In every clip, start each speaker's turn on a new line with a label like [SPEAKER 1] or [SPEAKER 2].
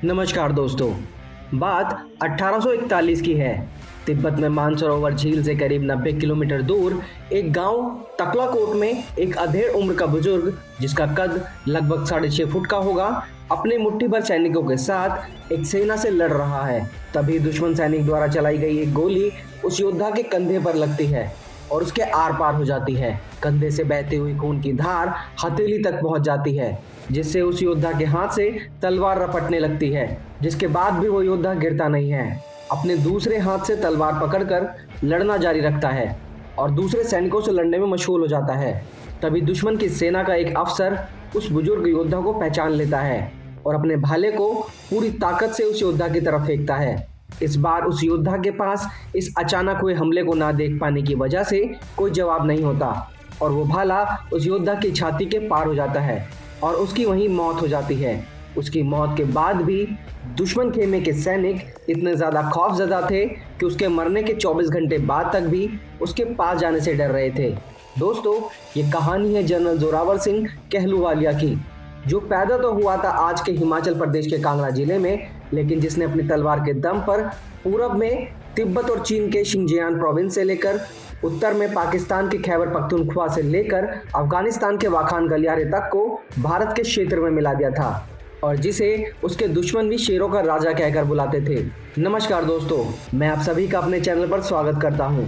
[SPEAKER 1] नमस्कार दोस्तों। बात 1841 की है। तिब्बत में मानसरोवर झील से करीब 90 किलोमीटर दूर एक गांव तकलाकोट में एक अधेड़ उम्र का बुजुर्ग, जिसका कद लगभग 6.5 फुट का होगा, अपने मुट्ठी भर सैनिकों के साथ एक सेना से लड़ रहा है। तभी दुश्मन सैनिक द्वारा चलाई गई एक गोली उस योद्धा के कंधे पर लगती है और उसके आर पार हो जाती है। कंधे से बहती हुई खून की धार हथेली तक पहुंच जाती है, जिससे उस योद्धा के हाथ से तलवार रपटने लगती है। जिसके बाद भी वो योद्धा गिरता नहीं है, अपने दूसरे हाथ से तलवार पकड़कर लड़ना जारी रखता है और दूसरे सैनिकों से लड़ने में मशगूल हो जाता है। तभी दुश्मन की सेना का एक अफसर उस बुजुर्ग योद्धा को पहचान लेता है और अपने भाले को पूरी ताकत से उस योद्धा की तरफ फेंकता है। इस बार उस योद्धा के पास इस अचानक हुए हमले को ना देख पाने की वजह से कोई जवाब नहीं होता और वो भाला उस योद्धा की छाती के पार हो जाता है और उसकी वहीं मौत हो जाती है। उसकी मौत के बाद भी दुश्मन खेमे के सैनिक इतने ज़्यादा खौफजदा थे कि उसके मरने के 24 घंटे बाद तक भी उसके पास जाने से डर रहे थे। दोस्तों, ये कहानी है जनरल जोरावर सिंह कहलूवालिया की, जो पैदा तो हुआ था आज के हिमाचल प्रदेश के कांगड़ा जिले में, लेकिन जिसने अपनी तलवार के दम पर पूरब में तिब्बत और चीन के शिनजियांग प्रोविंस से लेकर उत्तर में पाकिस्तान के खैबर पख्तूनख्वा से लेकर अफगानिस्तान के वाखान गलियारे तक को भारत के क्षेत्र में मिला दिया था और जिसे उसके दुश्मन भी शेरों का राजा कहकर बुलाते थे। नमस्कार दोस्तों, मैं आप सभी का अपने चैनल पर स्वागत करता हूं।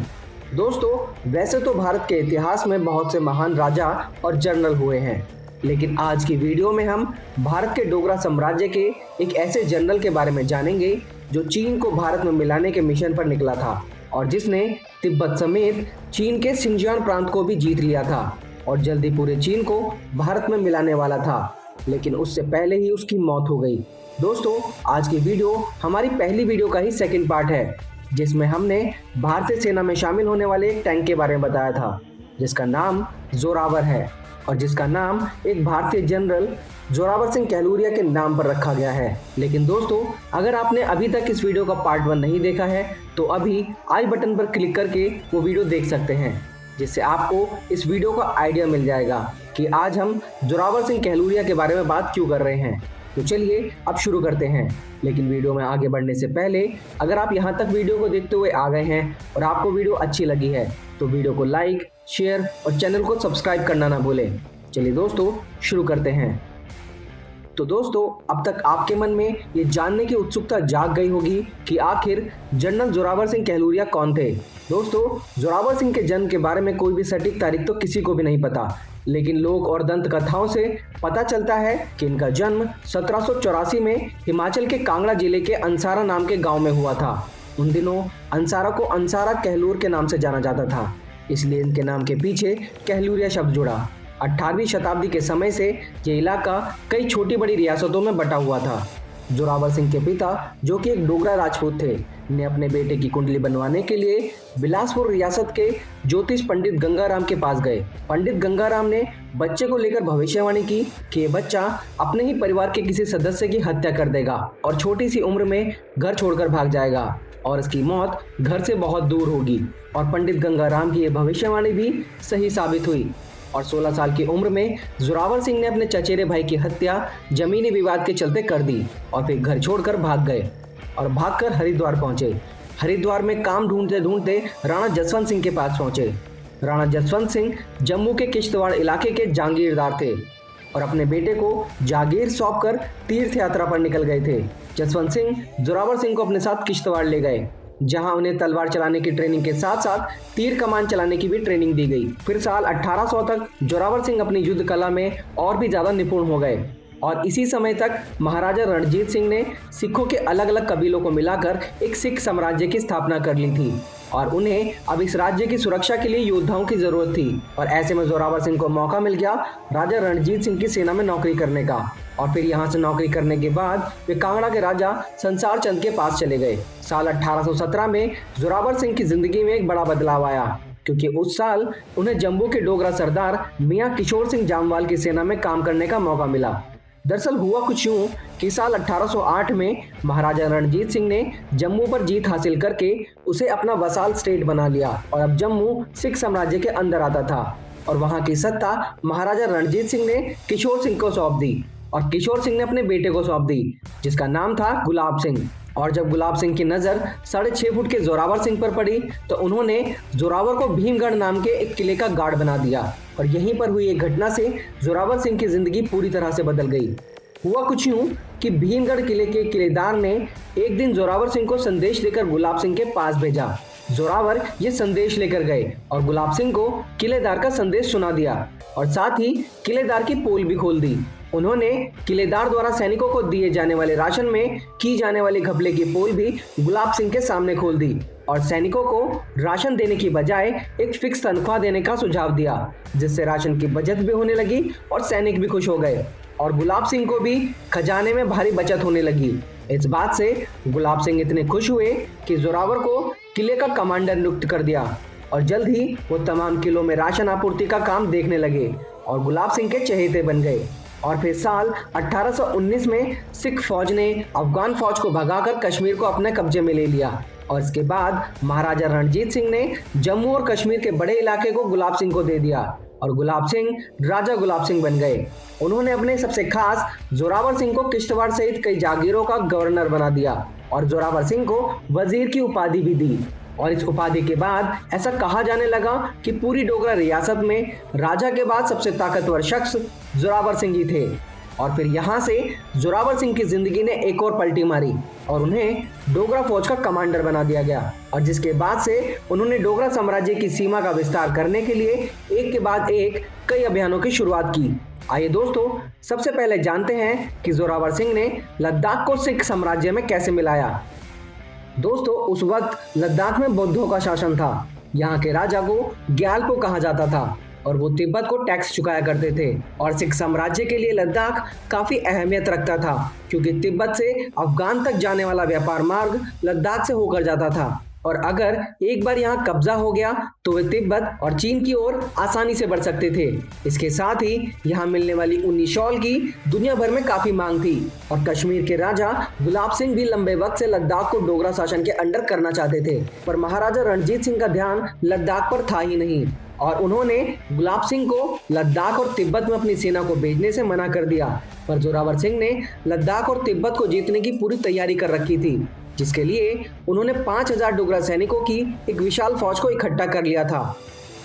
[SPEAKER 1] दोस्तों, वैसे तो भारत के इतिहास में बहुत से महान राजा और जनरल हुए हैं, लेकिन आज की वीडियो में हम भारत के डोगरा साम्राज्य के एक ऐसे जनरल के बारे में जानेंगे जो चीन को भारत में मिलाने के मिशन पर निकला था और जिसने तिब्बत समेत चीन के शिनजियांग प्रांत को भी जीत लिया था और जल्दी पूरे चीन को भारत में मिलाने वाला था, लेकिन उससे पहले ही उसकी मौत हो गई। दोस्तों, आज की वीडियो हमारी पहली वीडियो का ही सेकंड पार्ट है, जिसमें हमने भारतीय सेना में शामिल होने वाले एक टैंक के बारे में बताया था, जिसका नाम जोरावर है और जिसका नाम एक भारतीय जनरल जोरावर सिंह कहलूरिया के नाम पर रखा गया है। लेकिन दोस्तों, अगर आपने अभी तक इस वीडियो का पार्ट 1 नहीं देखा है तो अभी आई बटन पर क्लिक करके वो वीडियो देख सकते हैं, जिससे आपको इस वीडियो का आइडिया मिल जाएगा कि आज हम जोरावर सिंह कहलूरिया के बारे में बात क्यों कर रहे हैं। तो चलिए अब शुरू करते हैं। लेकिन वीडियो में आगे बढ़ने से पहले अगर आप यहाँ तक वीडियो को देखते हुए आ गए हैं और आपको वीडियो अच्छी लगी है तो वीडियो को लाइक, शेयर और चैनल को सब्सक्राइब करना ना भूलें। चलिए दोस्तों, शुरू करते हैं। तो दोस्तों, अब तक आपके मन में ये जानने की उत्सुकता जाग गई होगी कि आखिर जनरल जोरावर सिंह कहलूरिया कौन थे। दोस्तों, जोरावर सिंह के जन्म के बारे में कोई भी सटीक तारीख तो किसी को भी नहीं पता, लेकिन लोक और दंत कथाओं से पता चलता है कि इनका जन्म 1784 में हिमाचल के कांगड़ा जिले के अंसारा नाम के गांव में हुआ था। उन दिनों अंसारा को अंसारा कहलूर के नाम से जाना जाता था, इसलिए इनके नाम के पीछे कहलूरिया शब्द जुड़ा। 18वीं शताब्दी के समय से ये इलाका कई छोटी बड़ी रियासतों में बटा हुआ था। जोरावर सिंह के पिता, जो कि एक डोगरा राजपूत थे, ने अपने बेटे की कुंडली बनवाने के लिए बिलासपुर रियासत के ज्योतिष पंडित गंगाराम के पास गए। पंडित गंगाराम ने बच्चे को लेकर भविष्यवाणी की कि ये बच्चा अपने ही परिवार के किसी सदस्य की हत्या कर देगा और छोटी सी उम्र में घर छोड़कर भाग जाएगा और इसकी मौत घर से बहुत दूर होगी। और पंडित गंगाराम की ये भविष्यवाणी भी सही साबित हुई और 16 साल की उम्र में जोरावर सिंह ने अपने चचेरे भाई की हत्या जमीनी विवाद के चलते कर दी और फिर घर छोड़कर भाग गए और भागकर हरिद्वार पहुंचे। हरिद्वार में काम ढूंढते ढूंढते राणा जसवंत सिंह के पास पहुंचे। राणा जसवंत सिंह जम्मू के किश्तवाड़ इलाके के जागीरदार थे और अपने बेटे को जागीर सौंपकर तीर्थ यात्रा पर निकल गए थे। जसवंत सिंह जोरावर सिंह को अपने साथ किश्तवाड़ ले गए, जहां उन्हें तलवार चलाने की ट्रेनिंग के साथ साथ तीर कमान चलाने की भी ट्रेनिंग दी गई। फिर साल 1800 तक जोरावर सिंह अपनी युद्ध कला में और भी ज़्यादा निपुण हो गए और इसी समय तक महाराजा रणजीत सिंह ने सिखों के अलग अलग कबीलों को मिलाकर एक सिख साम्राज्य की स्थापना कर ली थी और उन्हें अब इस राज्य की सुरक्षा के लिए योद्धाओं की जरूरत थी। और ऐसे में जोरावर सिंह को मौका मिल गया राजा रणजीत सिंह की सेना में नौकरी करने का और फिर यहाँ से नौकरी करने के बाद वे कांगड़ा के राजा संसार चंद के पास चले गए। साल 1817 में जोरावर सिंह की जिंदगी में एक बड़ा बदलाव आया, क्योंकि उस साल उन्हें जम्मू के डोगरा सरदार मियाँ किशोर सिंह जामवाल की सेना में काम करने का मौका मिला। दरअसल हुआ कुछ यूं कि साल 1808 में महाराजा रणजीत सिंह ने जम्मू पर जीत हासिल करके उसे अपना वसाल स्टेट बना लिया और अब जम्मू सिख साम्राज्य के अंदर आता था और वहां की सत्ता महाराजा रणजीत सिंह ने किशोर सिंह को सौंप दी। और किशोर सिंह ने अपने बेटे को सौंप दी, जिसका नाम था गुलाब सिंह। और जब गुलाब सिंह की नजर 6.5 फुट के जोरावर सिंह पर पड़ी तो उन्होंने जोरावर को भीमगढ़ नाम के एक किले का गार्ड बना दिया। और यहीं पर हुई एक घटना से जोरावर सिंह की जिंदगी पूरी तरह से बदल गई। हुआ कुछ यूं कि भीमगढ़ किले के किलेदार ने एक दिन जोरावर सिंह को संदेश लेकर गुलाब सिंह के पास भेजा। जोरावर ये संदेश लेकर गए और गुलाब सिंह को किलेदार का संदेश सुना दिया और साथ ही किलेदार की पोल भी खोल दी। उन्होंने किलेदार द्वारा सैनिकों को दिए जाने वाले राशन में की जाने वाले घपले की पोल भी गुलाब सिंह के सामने खोल दी और सैनिकों को राशन देने की बजाय एक फिक्स तनख्वाह देने का सुझाव दिया, जिससे राशन की बचत भी होने लगी और सैनिक भी खुश हो गए और गुलाब सिंह को भी खजाने में भारी बचत होने लगी। इस बात से गुलाब सिंह इतने खुश हुए कि जोरावर को किले का कमांडर नियुक्त कर दिया और जल्द ही वो तमाम किलों में राशन आपूर्ति का काम देखने लगे और गुलाब सिंह के चहेते बन गए। और फिर साल 1819 में सिख फौज ने अफगान फौज को भगाकर कश्मीर को अपने कब्जे में ले लिया और इसके बाद महाराजा रणजीत सिंह ने जम्मू और कश्मीर के बड़े इलाके को गुलाब सिंह को दे दिया और गुलाब सिंह राजा गुलाब सिंह बन गए। उन्होंने अपने सबसे खास जोरावर सिंह को किश्तवाड़ सहित कई जागीरों का गवर्नर बना दिया और जोरावर सिंह को वजीर की उपाधि भी दी। और इस उपाधि के बाद ऐसा कहा जाने लगा कि पूरी डोगरा रियासत में राजा के बाद सबसे ताकतवर शख्स जोरावर सिंह ही थे। और फिर यहाँ से जोरावर सिंह की जिंदगी ने एक और पलटी मारी और उन्हें डोगरा फौज का कमांडर बना दिया गया और जिसके बाद से उन्होंने डोगरा साम्राज्य की सीमा का विस्तार करने के लिए एक के बाद एक कई अभियानों की शुरुआत की। आइए दोस्तों, सबसे पहले जानते हैं कि जोरावर सिंह ने लद्दाख को सिख साम्राज्य में कैसे मिलाया। दोस्तों, उस वक्त लद्दाख में बौद्धों का शासन था। यहाँ के राजा को ग्यालपो कहा जाता था और वो तिब्बत को टैक्स चुकाया करते थे और सिख साम्राज्य के लिए लद्दाख काफी अहमियत रखता था क्योंकि तिब्बत से अफगान तक जाने वाला व्यापार मार्ग लद्दाख से होकर जाता था और अगर एक बार यहाँ कब्जा हो गया तो वे तिब्बत और चीन की ओर आसानी से बढ़ सकते थे। इसके साथ ही यहाँ मिलने वाली ऊनी शॉल की दुनिया भर में काफी मांग थी और कश्मीर के राजा गुलाब सिंह भी लंबे वक्त से लद्दाख को डोगरा शासन के अंडर करना चाहते थे, पर महाराजा रणजीत सिंह का ध्यान लद्दाख पर था ही नहीं और उन्होंने गुलाब सिंह को लद्दाख और तिब्बत में अपनी सेना को भेजने से मना कर दिया। पर जोरावर सिंह ने लद्दाख और तिब्बत को जीतने की पूरी तैयारी कर रखी थी, जिसके लिए उन्होंने 5000 डोगरा सैनिकों की एक विशाल फौज को इकट्ठा कर लिया था।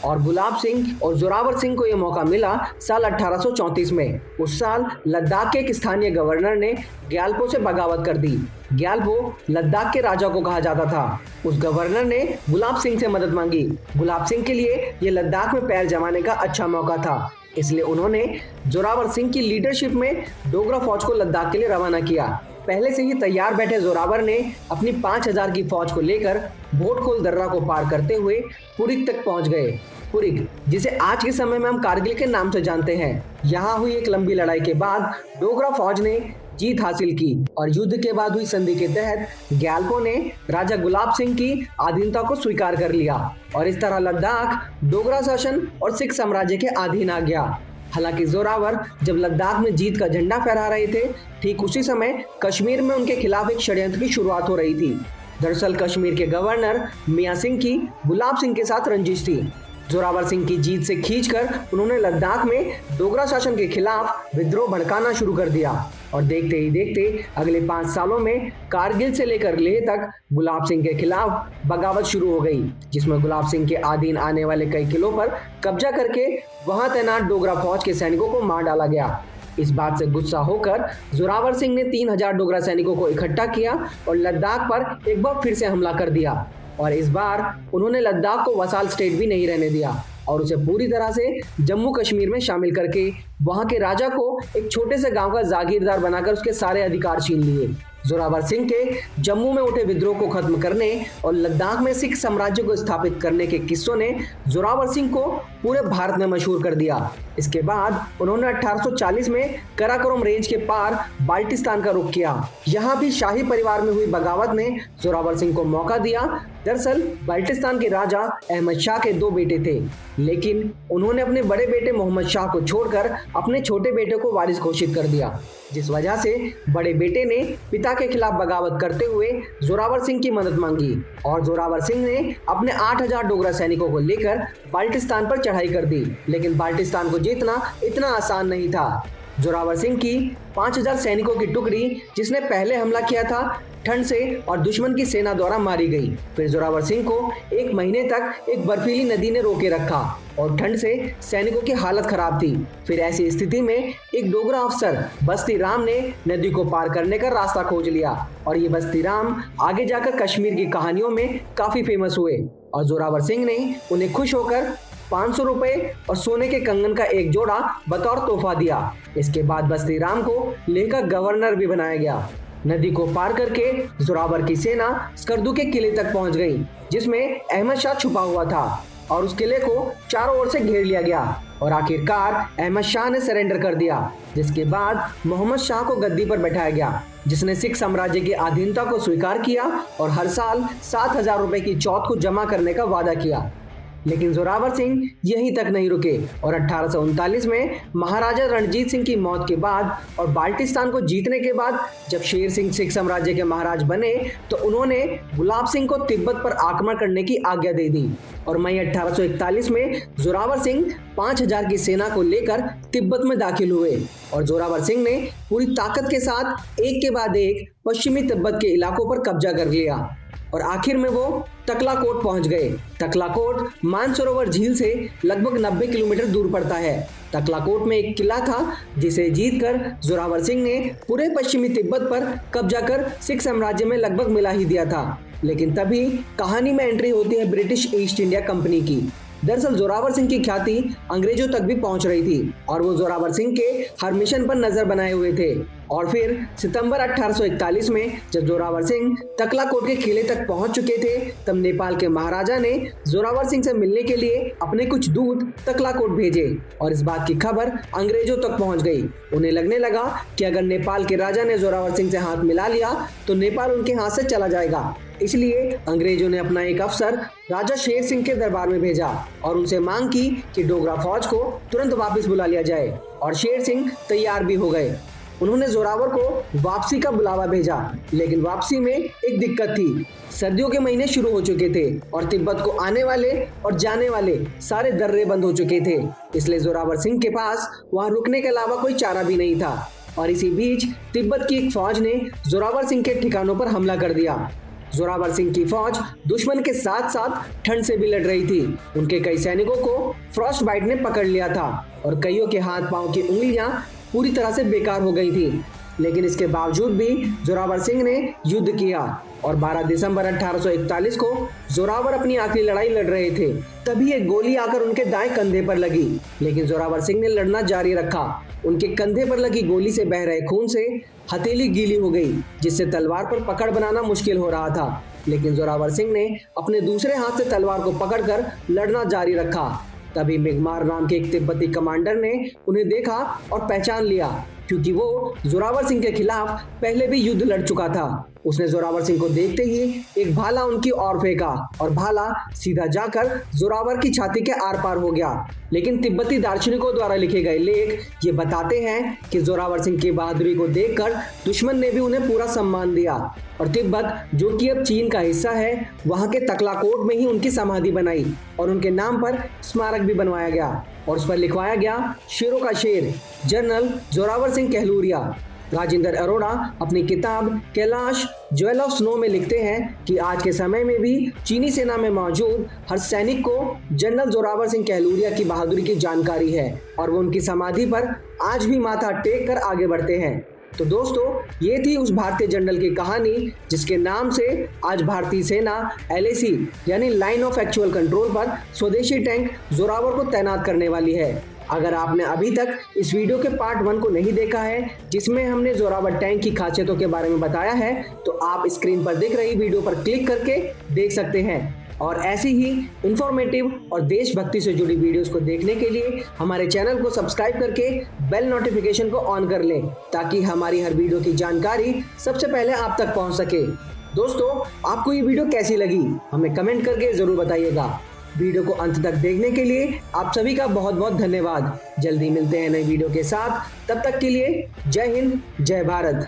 [SPEAKER 1] और गुलाब सिंह और जोरावर सिंह को यह मौका मिला साल 1834 में। उस साल लद्दाख के एक स्थानीय गवर्नर ने ग्यालपो से बगावत कर दी। ग्यालपो लद्दाख के राजा को कहा जाता था। उस गवर्नर ने गुलाब सिंह से मदद मांगी। गुलाब सिंह के लिए यह लद्दाख में पैर जमाने का अच्छा मौका था, इसलिए उन्होंने जोरावर सिंह की लीडरशिप में डोगरा फौज को लद्दाख के लिए रवाना किया। पहले से ही तैयार बैठे जोरावर ने अपनी 5000 की फौज को लेकर भोटखोल दर्रा को पार करते हुए पुरीक तक पहुंच गए। पुरीक, जिसे आज के समय में हम कारगिल के नाम से जानते हैं। यहाँ हुई एक लंबी लड़ाई के बाद डोगरा फौज ने जीत हासिल की और युद्ध के बाद हुई संधि के तहत ग्यालपो ने राजा गुलाब सिंह की अधीनता को स्वीकार कर लिया और इस तरह लद्दाख डोगरा शासन और सिख साम्राज्य के अधीन आ गया। हालांकि जोरावर जब लद्दाख में जीत का झंडा फहरा रहे थे, ठीक उसी समय कश्मीर में उनके खिलाफ एक षड्यंत्र की शुरुआत हो रही थी। दरअसल कश्मीर के गवर्नर मियां सिंह की गुलाब सिंह के साथ रंजिश थी। जोरावर सिंह की जीत से खींचकर उन्होंने लद्दाख में डोगरा शासन के खिलाफ विद्रोह भड़काना शुरू कर दिया और देखते ही देखते अगले 5 सालों में कारगिल से लेकर लेह तक गुलाब सिंह के खिलाफ बगावत शुरू हो गई, जिसमें गुलाब सिंह के अधीन आने वाले कई किलों पर कब्जा करके वहां तैनात डोगरा फौज के सैनिकों को मार डाला गया। इस बात से गुस्सा होकर जोरावर सिंह ने 3000 डोगरा सैनिकों को इकट्ठा किया और लद्दाख पर एक बार फिर से हमला कर दिया और इस बार उन्होंने लद्दाख को वसाल स्टेट भी नहीं रहने दिया और उसे पूरी तरह से जम्मू कश्मीर में शामिल करके वहां के राजा को एक छोटे से गांव का जागीरदार बनाकर उसके सारे अधिकार छीन लिए। जोरावर सिंह के जम्मू में उठे विद्रोह को खत्म करने और लद्दाख में सिख साम्राज्य को स्थापित करने के किस्सों ने जोरावर सिंह को पूरे भारत में मशहूर कर दिया। इसके बाद उन्होंने 1840 में कराकोरम रेंज के पार बाल्टिस्तान का रुख किया। यहाँ भी शाही परिवार में हुई बगावत ने जोरावर सिंह को मौका दिया। दरअसल बाल्टिस्तान के राजा अहमद शाह के 2 बेटे थे, लेकिन उन्होंने अपने बड़े बेटे मोहम्मद शाह को छोड़कर अपने छोटे बेटे को वारिस घोषित कर दिया, जिस वजह से बड़े बेटे ने पिता के खिलाफ बगावत करते हुए जोरावर सिंह की मदद मांगी और जोरावर सिंह ने अपने 8000 डोगरा सैनिकों को लेकर बाल्टिस्तान पर चढ़ाई कर दी। लेकिन बाल्टिस्तान को जीतना इतना आसान नहीं था। जोरावर सिंह की 5000 सैनिकों की टुकड़ी जिसने पहले हमला किया था ठंड से और दुश्मन की सेना द्वारा मारी गई। फिर जोरावर सिंह को 1 महीने तक एक बर्फीली नदी ने रोके रखा और ठंड से सैनिकों की हालत खराब थी। फिर ऐसी स्थिति में एक डोगरा अफसर बस्ती राम ने नदी को पार करने का रास्ता खोज लिया और ये बस्ती राम आगे जाकर कश्मीर की कहानियों में काफी फेमस हुए और जोरावर सिंह ने उन्हें खुश होकर 500 रुपए और सोने के कंगन का एक जोड़ा बतौर तोहफा दिया। इसके बाद बस्ती राम को लेह का गवर्नर भी बनाया गया। नदी को पार करके जोरावर की सेना स्कर्दू के किले तक पहुंच गई, जिसमें अहमद शाह छुपा हुआ था और उस किले को चारों ओर से घेर लिया गया और आखिरकार अहमद शाह ने सरेंडर कर दिया, जिसके बाद मोहम्मद शाह को गद्दी पर बैठाया गया, जिसने सिख साम्राज्य की अधीनता को स्वीकार किया और हर साल 7000 रुपए की चौथ को जमा करने का वादा किया। लेकिन जोरावर सिंह यहीं तक नहीं रुके और 1839 में महाराजा रणजीत सिंह की मौत के बाद और बाल्टिस्तान को जीतने के बाद जब शेर सिंह सिख साम्राज्य के महाराज बने तो उन्होंने गुलाब सिंह को तिब्बत पर आक्रमण करने की आज्ञा दे दी और मई 1841 में जोरावर सिंह 5000 की सेना को लेकर तिब्बत में दाखिल हुए और जोरावर सिंह ने पूरी ताकत के साथ एक के बाद एक पश्चिमी तिब्बत के इलाकों पर कब्जा कर लिया और आखिर में वो तकलाकोट पहुंच गए। तकलाकोट मानसरोवर झील से लगभग 90 किलोमीटर दूर पड़ता है। तकलाकोट में एक किला था जिसे जीतकर जोरावर सिंह ने पूरे पश्चिमी तिब्बत पर कब्जा कर सिख साम्राज्य में लगभग मिला ही दिया था। लेकिन तभी कहानी में एंट्री होती है ब्रिटिश ईस्ट इंडिया कंपनी की। दरअसल जोरावर सिंह की ख्याति अंग्रेजों तक भी पहुंच रही थी और वो जोरावर सिंह के हर मिशन पर नजर बनाए हुए थे और फिर सितंबर 1841 में जब जोरावर सिंह तकलाकोट के किले तक पहुंच चुके थे तब नेपाल के महाराजा ने जोरावर सिंह से मिलने के लिए अपने कुछ दूत तकलाकोट भेजे और इस बात की खबर अंग्रेजों तक पहुंच गई। उन्हें लगने लगा कि अगर नेपाल के राजा ने जोरावर सिंह से हाथ मिला लिया तो नेपाल उनके हाथ से चला जाएगा। इसलिए अंग्रेजों ने अपना एक अफसर राजा शेर सिंह के दरबार में भेजा और उनसे मांग की कि डोगरा फौज को तुरंत वापस बुला लिया जाए और शेर सिंह तैयार भी हो गए। उन्होंने जोरावर को वापसी का बुलावा भेजा, लेकिन वापसी में एक दिक्कत थी। सर्दियों के महीने शुरू हो चुके थे और तिब्बत को आने वाले और जाने वाले सारे दर्रे बंद हो चुके थे, इसलिए जोरावर सिंह के पास वहां रुकने के अलावा कोई चारा भी नहीं था। और इसी बीच तिब्बत की एक फौज ने जोरावर सिंह के ठिकानों पर हमला कर दिया। जोरावर सिंह की फौज दुश्मन के साथ साथ ठंड से भी लड़ रही थी। उनके कई सैनिकों को फ्रॉस्ट बाइट ने पकड़ लिया था और कईयों के हाथ पांव की उंगलियां पूरी तरह से बेकार हो गई थी। लेकिन इसके बावजूद भी जोरावर सिंह ने युद्ध किया और 12 दिसंबर 1841 को जोरावर अपनी आखिरी लड़ाई लड़ रहे थे। तभी एक गोली आकर उनके दाएं कंधे पर लगी, लेकिन जोरावर सिंह ने लड़ना जारी रखा। उनके कंधे पर लगी गोली से बह रहे खून से हथेली गीली हो गई, जिससे तलवार पर पकड़ बनाना मुश्किल हो रहा था। लेकिन जोरावर सिंह ने अपने दूसरे हाथ से तलवार को पकड़कर लड़ना जारी रखा। तभी मिगमार नाम के एक तिब्बती कमांडर ने उन्हें देखा और पहचान लिया, क्योंकि वो जोरावर सिंह के खिलाफ पहले भी युद्ध लड़ चुका था। उसने जोरावर सिंह को देखते ही एक भाला उनकी ओर फेंका और भाला सीधा जाकर जोरावर की छाती के आर पार हो गया। लेकिन तिब्बती दार्शनिकों द्वारा लिखे गए लेख ये बताते हैं कि जोरावर सिंह की बहादुरी को देखकर दुश्मन ने भी उन्हें पूरा सम्मान दिया और तिब्बत, जो कि अब चीन का हिस्सा है, वहां के तकलाकोट में ही उनकी समाधि बनाई और उनके नाम पर स्मारक भी बनवाया गया और उस पर लिखवाया गया शेरों का शेर, जनरल जोरावर सिंह कहलूरिया। राजेंद्र अरोड़ा अपनी किताब कैलाश ज्वेल ऑफ स्नो में लिखते हैं कि आज के समय में भी चीनी सेना में मौजूद हर सैनिक को जनरल जोरावर सिंह कहलूरिया की बहादुरी की जानकारी है और वो उनकी समाधि पर आज भी माथा टेक कर आगे बढ़ते हैं। तो दोस्तों, ये थी उस भारतीय जनरल की कहानी जिसके नाम से आज भारतीय सेना LAC यानी लाइन ऑफ एक्चुअल कंट्रोल पर स्वदेशी टैंक जोरावर को तैनात करने वाली है। अगर आपने अभी तक इस वीडियो के पार्ट 1 को नहीं देखा है, जिसमें हमने जोरावर टैंक की खासियतों के बारे में बताया है, तो आप स्क्रीन पर दिख रही वीडियो पर क्लिक करके देख सकते हैं। और ऐसी ही इंफॉर्मेटिव और देशभक्ति से जुड़ी वीडियोस को देखने के लिए हमारे चैनल को सब्सक्राइब करके बेल नोटिफिकेशन को ऑन कर लें, ताकि हमारी हर वीडियो की जानकारी सबसे पहले आप तक पहुंच सके। दोस्तों, आपको ये वीडियो कैसी लगी हमें कमेंट करके जरूर बताइएगा। वीडियो को अंत तक देखने के लिए आप सभी का बहुत बहुत धन्यवाद। जल्दी मिलते हैं नई वीडियो के साथ, तब तक के लिए जय हिंद, जय भारत।